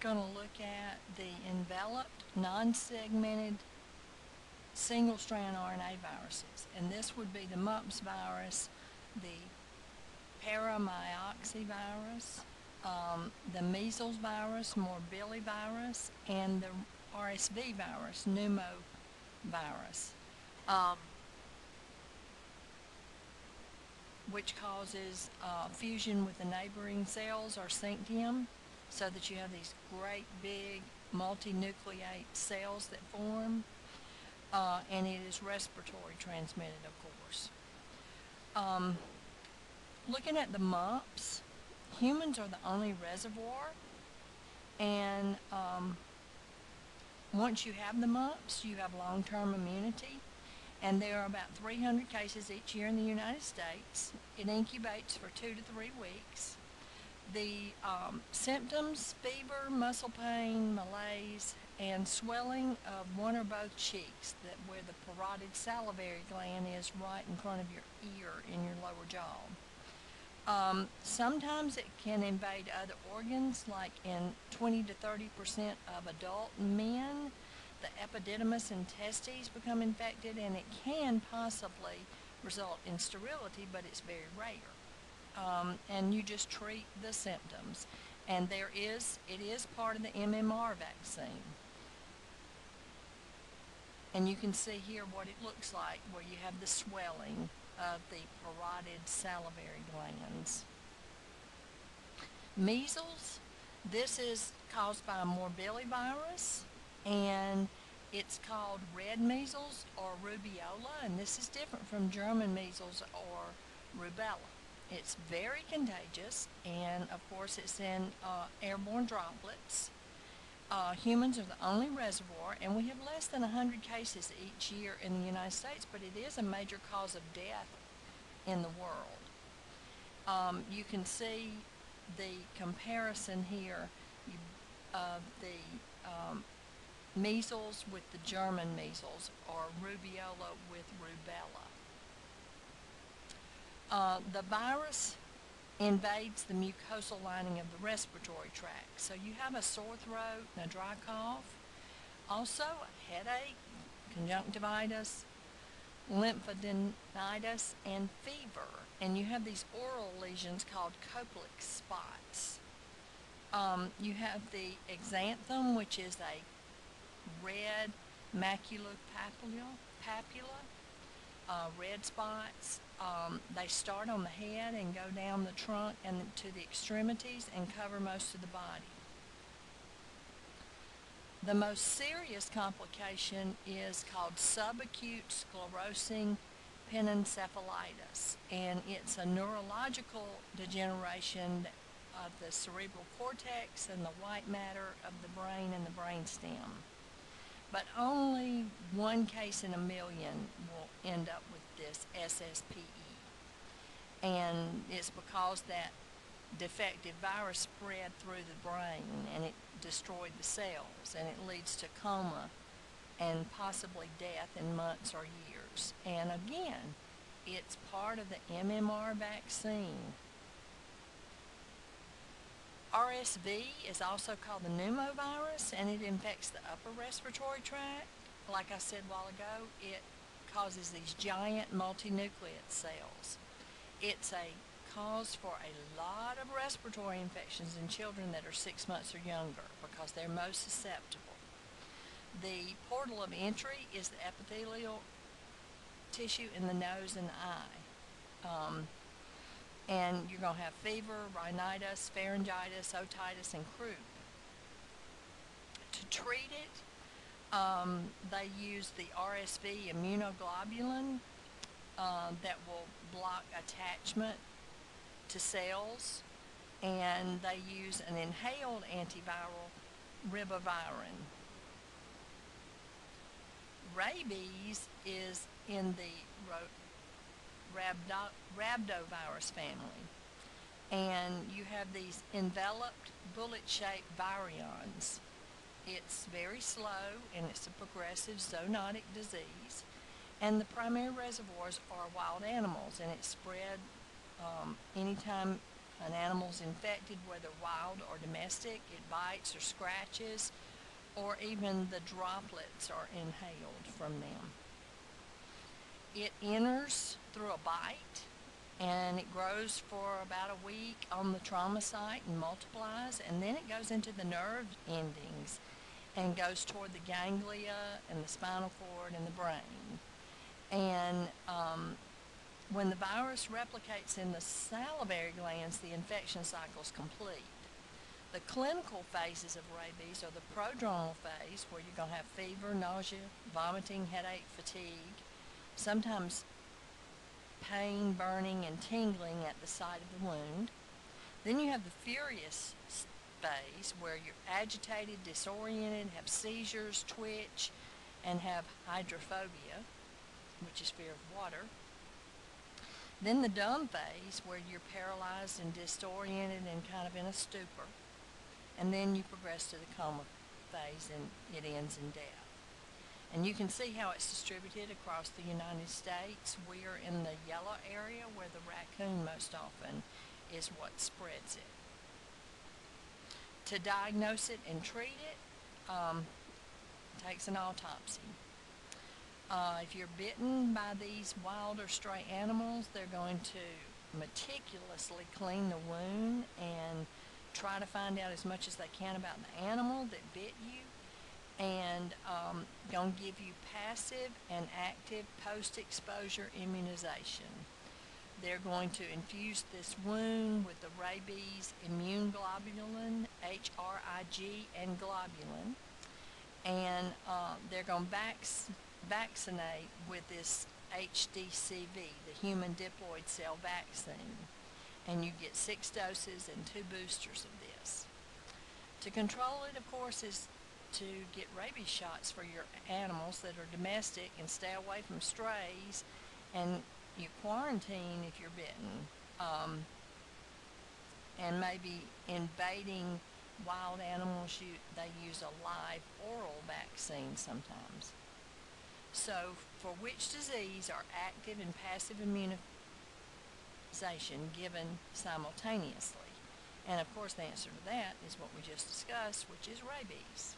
going to look at the enveloped, non-segmented, single-strand RNA viruses. And this would be the mumps virus, the paramyxovirus, the measles virus, morbillivirus, and the RSV virus, pneumovirus, um, which causes fusion with the neighboring cells or syncytium, so that you have these great big multinucleate cells that form, and it is respiratory transmitted, of course. Looking at the mumps, humans are the only reservoir, and once you have the mumps, you have long-term immunity, and there are about 300 cases each year in the United States. It incubates for 2 to 3 weeks. The symptoms: fever, muscle pain, malaise, and swelling of one or both cheeks, where the parotid salivary gland is right in front of your ear in your lower jaw. Sometimes it can invade other organs, like in 20 to 30% of adult men. The epididymis and testes become infected, and it can possibly result in sterility, but it's very rare. And you just treat the symptoms. And it is part of the MMR vaccine. And you can see here what it looks like, where you have the swelling of the parotid salivary glands. Measles, this is caused by a morbillivirus, and it's called red measles or rubeola, and this is different from German measles or rubella. It's very contagious, and of course it's in airborne droplets. Humans are the only reservoir, and we have less than 100 cases each year in the United States, but it is a major cause of death in the world. You can see the comparison here of the measles with the German measles, or rubeola with rubella. The virus invades the mucosal lining of the respiratory tract. So you have a sore throat and a dry cough, also a headache, conjunctivitis, lymphadenitis, and fever. And you have these oral lesions called Koplik spots. You have the exanthem, which is a red maculopapula, red spots. They start on the head and go down the trunk and to the extremities and cover most of the body. The most serious complication is called subacute sclerosing penencephalitis, and it's a neurological degeneration of the cerebral cortex and the white matter of the brain and the brainstem. But only 1 case in a million will end up with this SSPE. And it's because that defective virus spread through the brain and it destroyed the cells, and it leads to coma and possibly death in months or years. And again, it's part of the MMR vaccine. RSV is also called the pneumovirus, and it infects the upper respiratory tract. Like I said a while ago, it causes these giant multinucleate cells. It's a cause for a lot of respiratory infections in children that are 6 months or younger, because they're most susceptible. The portal of entry is the epithelial tissue in the nose and the eye. And you're going to have fever, rhinitis, pharyngitis, otitis, and croup. To treat it, they use the RSV immunoglobulin that will block attachment to cells, and they use an inhaled antiviral, ribavirin. Rabies is in the rhabdovirus family, and you have these enveloped bullet-shaped virions. It's very slow, and it's a progressive zoonotic disease, and the primary reservoirs are wild animals, and it's spread anytime an animal's infected, whether wild or domestic, it bites or scratches, or even the droplets are inhaled from them. It enters through a bite and it grows for about a week on the trauma site and multiplies, and then it goes into the nerve endings and goes toward the ganglia and the spinal cord and the brain. And when the virus replicates in the salivary glands, the infection cycle is complete. The clinical phases of rabies are the prodromal phase, where you're going to have fever, nausea, vomiting, headache, fatigue, sometimes pain, burning, and tingling at the site of the wound. Then you have the furious phase, where you're agitated, disoriented, have seizures, twitch, and have hydrophobia, which is fear of water. Then the dumb phase, where you're paralyzed and disoriented and kind of in a stupor. And then you progress to the coma phase and it ends in death. And you can see how it's distributed across the United States. We are in the yellow area, where the raccoon most often is what spreads it. To diagnose it and treat it, takes an autopsy. If you're bitten by these wild or stray animals, they're going to meticulously clean the wound and try to find out as much as they can about the animal that bit you, and going to give you passive and active post-exposure immunization. They're going to infuse this wound with the rabies immune globulin, HRIG, and globulin, and they're going to vaccinate with this HDCV, the human diploid cell vaccine, and you get 6 doses and 2 boosters of this. To control it, of course, is to get rabies shots for your animals that are domestic and stay away from strays, and you quarantine if you're bitten, and maybe invading wild animals, they use a live oral vaccine sometimes. So for which disease are active and passive immunization given simultaneously? And of course the answer to that is what we just discussed, which is rabies.